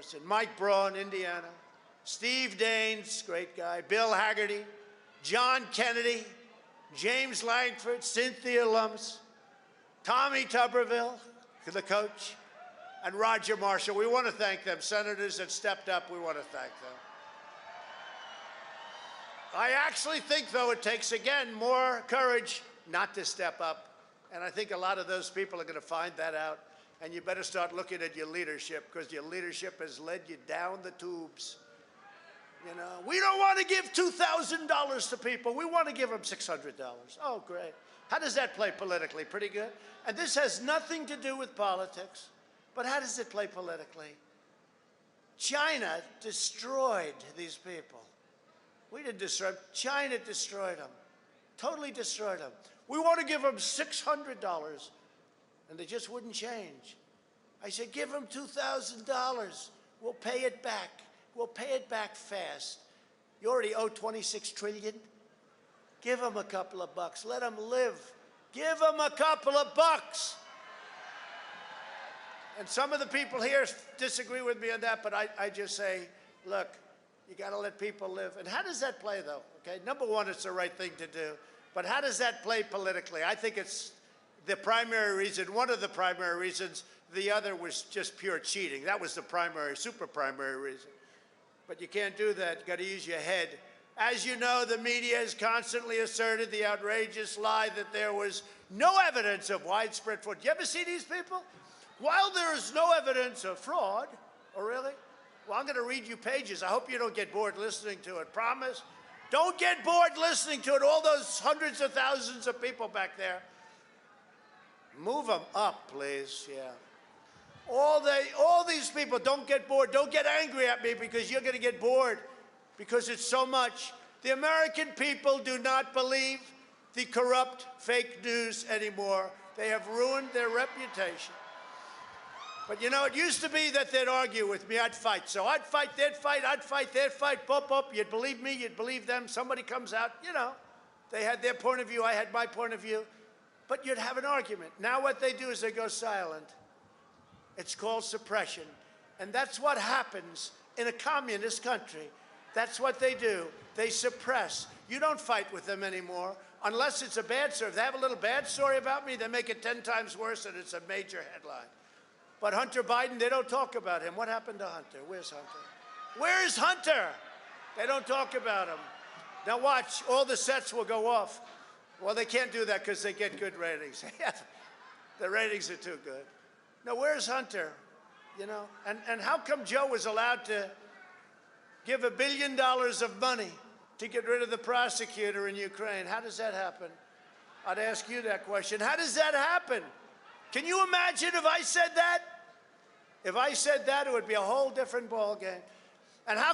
person. Mike Braun, Indiana. Steve Daines, great guy. Bill Hagerty. John Kennedy. James Langford, Cynthia Lummis. Tommy Tuberville, the coach. And Roger Marshall. We want to thank them. Senators that stepped up, we want to thank them. I actually think, though, it takes, again, more courage not to step up. And I think a lot of those people are going to find that out. And you better start looking at your leadership, because your leadership has led you down the tubes. You know, we don't want to give $2,000 to people. We want to give them $600. Oh, great. How does that play politically? Pretty good. And this has nothing to do with politics. But how does it play politically? China destroyed these people. We didn't destroy them. China destroyed them. Totally destroyed them. We want to give them $600. And they just wouldn't change. I said, give them $2,000. We'll pay it back. We'll pay it back fast. You already owe $26 trillion. Give them a couple of bucks. Let them live. Give them a couple of bucks. And some of the people here disagree with me on that, but I just say, look, you got to let people live. And how does that play, though? Okay, number one, it's the right thing to do. But how does that play politically? I think it's the primary reason, one of the primary reasons. The other was just pure cheating. That was the primary, super primary reason. But you can't do that. You got to use your head. As you know, the media has constantly asserted the outrageous lie that there was no evidence of widespread fraud. You ever see these people? While there is no evidence of fraud, oh, really? Well, I'm going to read you pages. I hope you don't get bored listening to it. Promise? Don't get bored listening to it. All those hundreds of thousands of people back there. Move them up, please. Yeah. All these people, don't get bored. Don't get angry at me, because you're going to get bored, because it's so much. The American people do not believe the corrupt fake news anymore. They have ruined their reputation. But, you know, it used to be that they'd argue with me. I'd fight. So I'd fight, they'd fight, I'd fight, they'd fight. Bump, bump. You'd believe me, you'd believe them. Somebody comes out, you know. They had their point of view, I had my point of view. But you'd have an argument. Now what they do is they go silent. It's called suppression. And that's what happens in a communist country. That's what they do. They suppress. You don't fight with them anymore unless it's a bad story. If they have a little bad story about me, they make it 10 times worse, and it's a major headline. But Hunter Biden, they don't talk about him. What happened to Hunter? Where's Hunter? Where's Hunter? They don't talk about him. Now watch, all the sets will go off. Well, they can't do that because they get good ratings. The ratings are too good. Now, where's Hunter? You know, and how come Joe was allowed to give $1 billion of money to get rid of the prosecutor in Ukraine? How does that happen? I'd ask you that question. How does that happen? Can you imagine if I said that? If I said that, it would be a whole different ballgame. And how